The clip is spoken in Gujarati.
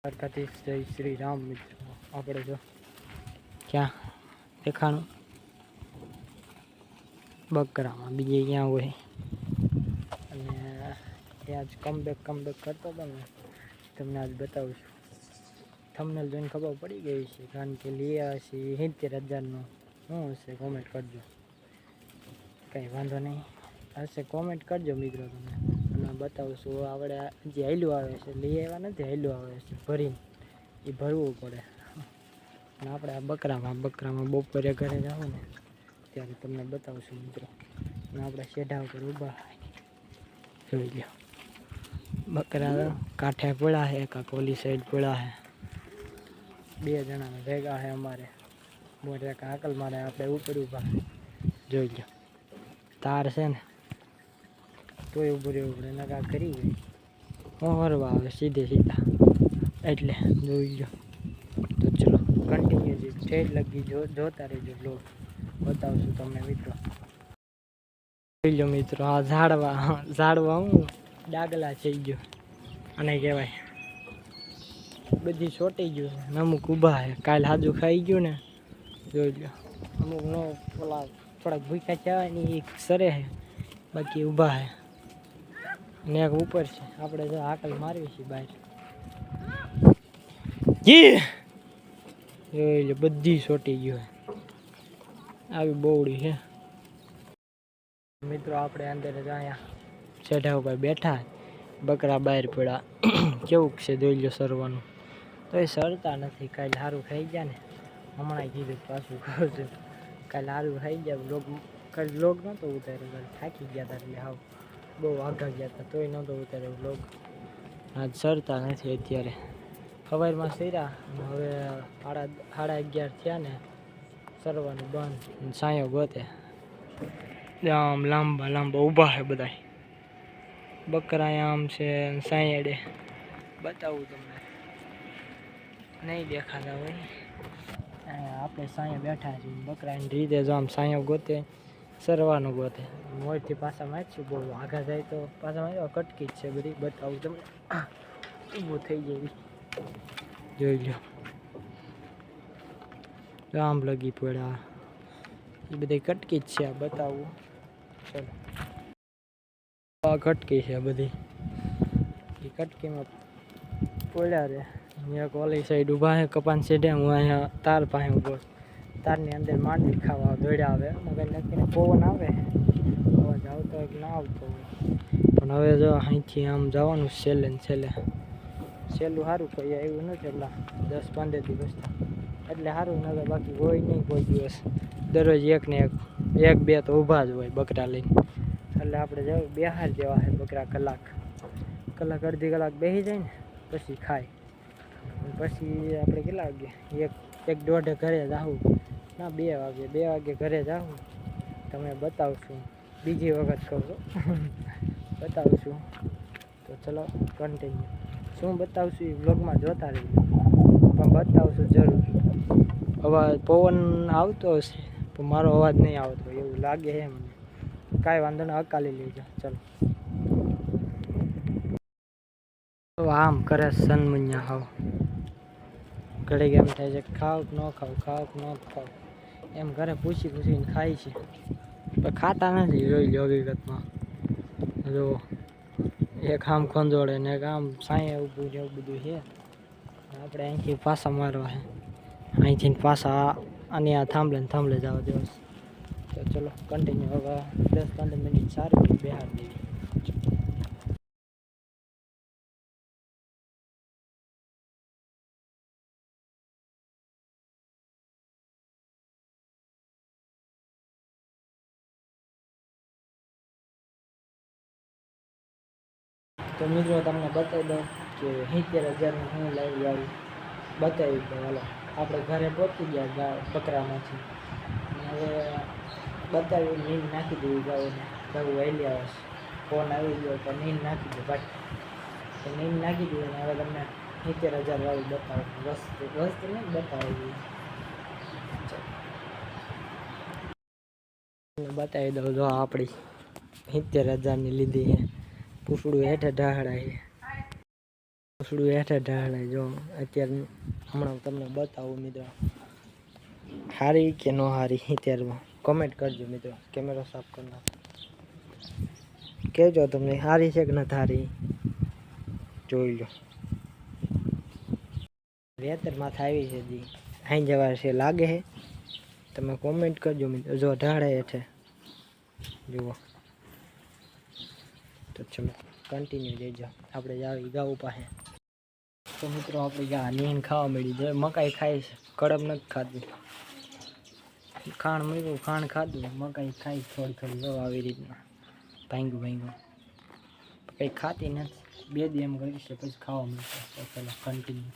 દ્વારકાધીશ જય શ્રી રામ. મિત્રો આપણે જો ક્યાં દેખાણું બકરામાં બીજે ક્યાં હોય અને ત્યાં જ કમબેક કરતો હતો ને તમને આજ બતાવું છું. થંબનેલ જોઈને ખબર પડી ગઈ છે કારણ કે લઈ આવ્યા છે 70,000નું. શું હશે કોમેન્ટ કરજો, કંઈ વાંધો નહીં હશે કોમેન્ટ કરજો મિત્રો તમે. અને બતાવું છું આપણે જે હાલ્યું આવે છે, લઈ આવ્યા નથી, હાલ્યું આવે છે ભરીને, એ ભરવું પડે. અને આપણે આ બકરામાં બપોરે ઘરે જાવ ને ત્યારે તમને બતાવશું મિત્રો. અને આપણે શેઢા ઉપર ઊભા જોઈ લો, બકરા કાંઠે પડ્યા છે, કાંક ઓલી સાઈડ પડ્યા છે. 2 જણા ભેગા છે અમારે, મોટે હાકલ મારે, આપણે ઉપર ઊભા જોઈ લો. તાર છે ને તોય ઊભું રહેવું પડે, નકા કરી હરવા આવે સીધા એટલે જોઈ લો. તો ચલો કન્ટિન્યુ ઠેઠ લગી જોતા રહેજો બ્લોગ, બતાવશું તમને મિત્રો. જોઈ લો મિત્રો, આ ઝાડવા હું ડાગલા થઈ ગયો અને કહેવાય બધી ચોટી ગયું. અમુક ઊભા છે, કાલ હાજુ ખાઈ ગયું ને જોઈ લો. અમુક નો ઓલા થોડાક ભૂખ્યા કહેવાય ને એ સરે છે, બાકી ઊભા છે. ને એક ઉપર છે, આપણે જો હાકલ મારવી છે બહાર. જી જોઈ લો, બધી ચોટી ગયું આવી બોવડી છે મિત્રો. આપણે અંદર જ અહીંયા સેઢા ઉપર બેઠા, બકરા બહાર પડ્યા. કેવું છે જોઈ લો સરવાનું, તો એ સરતા નથી. કાલે સારું ખાઈ ગયા ને, હમણાં કીધું પાછું કહું છું, કાલે સારું ખાઈ ગયા. કાલે બ્લોગ નહોતો ઉતાર્યો, કાલે થાકી ગયા હતા એટલે હાવ બહુ આગળ ગયા હતા, તોય નહોતો ઉતાર્યો બ્લોગ. આજ સરતા નથી. અત્યારે સવારમાં સર્યા, હવે 11:30 થયા ને સરવાનું બંધ. સાયો ગોતે આમ લાંબા ઊભા છે બધા બકરા. આમ છે સાયડે, બતાવું તમને, નહીં દેખાતા હોય. આપણે સાયા બેઠા છીએ, બકરાની રીતે જો આમ સાયો ગોતે, સરવાનું ગોતે. મોરથી પાછા મારશું, બહુ આગા જાય તો પાછા માર્યો. કટકી જ છે બધી, બતાવું તમને. ઊભું થઈ જાય જોઈ લો, આમ લગી પડ્યા, એ બધી કટકી જ છે. આ બતાવું ચલો, આ કટકી છે બધી, એ કટકીમાં પડ્યા રે. એક ઓલી સાઈડ ઊભા છે કપાન સેઢે, હું અહીંયા તાર પાસે ઊભો. તારની અંદર માંડવી ખાવા દોડ્યા આવે, મગર નક્કીને પવન આવે, અવાજ આવતો હોય કે ના આવતો હોય. પણ હવે જો અહીંથી આમ જવાનું છેલ્લે ને છેલ્લે. છેલ્લું સારું કહી એવું નથી, એટલા 10-15 દિવસ એટલે સારું નગર, બાકી હોય નહીં કોઈ દિવસ. દરરોજ એક ને એક બે તો ઊભા જ હોય બકરા લઈને. એટલે આપણે જવું બેહાર જેવા છે બકરા, કલાક અડધી કલાક બેસી જાય ને પછી ખાય. પછી આપણે કેટલા વાગે 1-1:30 ઘરે જાવું ના, 2 વાગે ઘરે જાવું. તમે બતાવશું, બીજી વખત કહું છું બતાવશું. તો ચલો કન્ટિન્યુ, શું બતાવશું એ બ્લોગમાં જોતા રહીએ, પણ બતાવશું જરૂર. અવાજ પવન આવતો હશે પણ મારો અવાજ નહીં આવતો એવું લાગે છે મને. કાંઈ વાંધો નહીં, હકાલી લેજો ચલો. તો આમ કરે સનમુનિયા હાવ, ઘડીક એમ થાય છે ખાવ કે ન ખાવ, ખાવ કે ન ખાવ, એમ ઘરે પૂછીને ખાય છે, પણ ખાતા નથી. જોઈ લો હકીકતમાં, જો એક આમ ખંજોળે ને એક આમ સાંયે ઊભું ને એવું બધું છે. આપણે અહીંથી પાછા મારવા છે, અહીંથી પાછા અને આ થાંભલે જવા દેવા. તો ચલો કન્ટિન્યુ, હવે 10-15 મિનિટ સારું બેહાર દેવી. તો મિત્રો તમને બતાવી દઉં કે 70,000નું હું લાવી આવ્યું, બતાવી દઉં. હાલો આપણે ઘરે પહોંચી ગયા બકરામાંથી. હવે બતાવ્યું, નીંદ નાખી દીધી ગાયોને. ગાયું વહેલી આવે છે, ફોન આવી ગયો તો નીંદ નાખી દો ભાઈ. તો નીંદ નાખી દીધી ને હવે તમને 70,000 વાળી બતાવું. વસ્તુ નહીં બતાવી, બતાવી દઉં. જો આપણી 70,000ની લીધી છે, પૂછડું હેઠે ઢાહડા છે. થોડું હેઠે ઢાળે જો અત્યારે હમણાં તમને બતાવું મિત્રો હારી કે ન હારી અત્યારમાં કમેન્ટ કરજો મિત્રો કેમેરો સાફ કરી નાખો કહેજો તમને હારી છે કે નથી હારી જોઈ લો વેતર માથે આવી છે જી અહીં જવા છે લાગે છે તમે કોમેન્ટ કરજો મિત્રો જો ઢાળે હેઠે જુઓ તો ચલો કન્ટિન્યુ રહેજો આપણે જાવી ગાવું પાસે તો મિત્રો આપણે ગા નીન ખાવા મળી જાય મકાઈ ખાઈ છે કડમ નથી ખાધી ખાણ મળ્યું ખાણ ખાધું મકાઈ ખાઈ થોડી જો આવી રીતના ભાંગ્યું કંઈ ખાતી નથી 2 દી એમ કરી છે પછી ખાવા મળશે તો ચલો કન્ટિન્યુ